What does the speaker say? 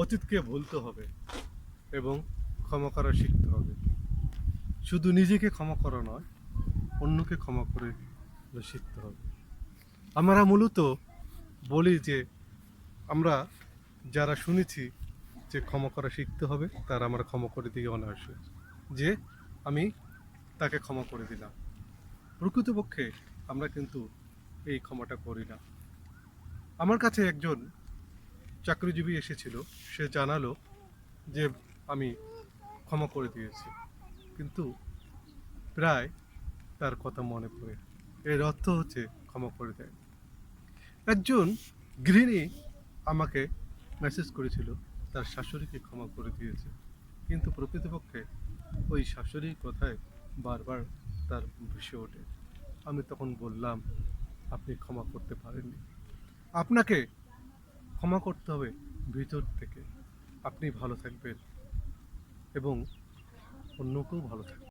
অতীতকে ভুলতে হবে এবং ক্ষমা করা শিখতে হবে। শুধু নিজেকে ক্ষমা করা নয়, অন্যকে ক্ষমা করে শিখতে হবে। আমরা মূলত বলি যে আমরা যারা শুনেছি যে ক্ষমা করা শিখতে হবে তারা আমরা ক্ষমা করে দিই অনায়াসে, যে আমি তাকে ক্ষমা করে দিলাম। প্রকৃতপক্ষে আমরা কিন্তু এই ক্ষমাটা করি না। আমার কাছে একজন চাকরিজীবী এসেছিল, সে জানালো যে আমি ক্ষমা করে দিয়েছি, কিন্তু প্রায় তার কথা মনে পড়ে। এর অর্থ হচ্ছে ক্ষমা করে দেয়। একজন গৃহিণী আমাকে মেসেজ করেছিল তার শাশুড়িকে ক্ষমা করে দিয়েছে, কিন্তু প্রকৃতপক্ষে ওই শাশুড়ির কথায় বারবার তার ভেসে ওঠে। আমি তখন বললাম, আপনি ক্ষমা করতে পারেননি, আপনাকে ক্ষমা করতে হবে ভিতর থেকে। আপনি ভালো থাকবেন এবং অন্যকেও ভালো থাকবেন।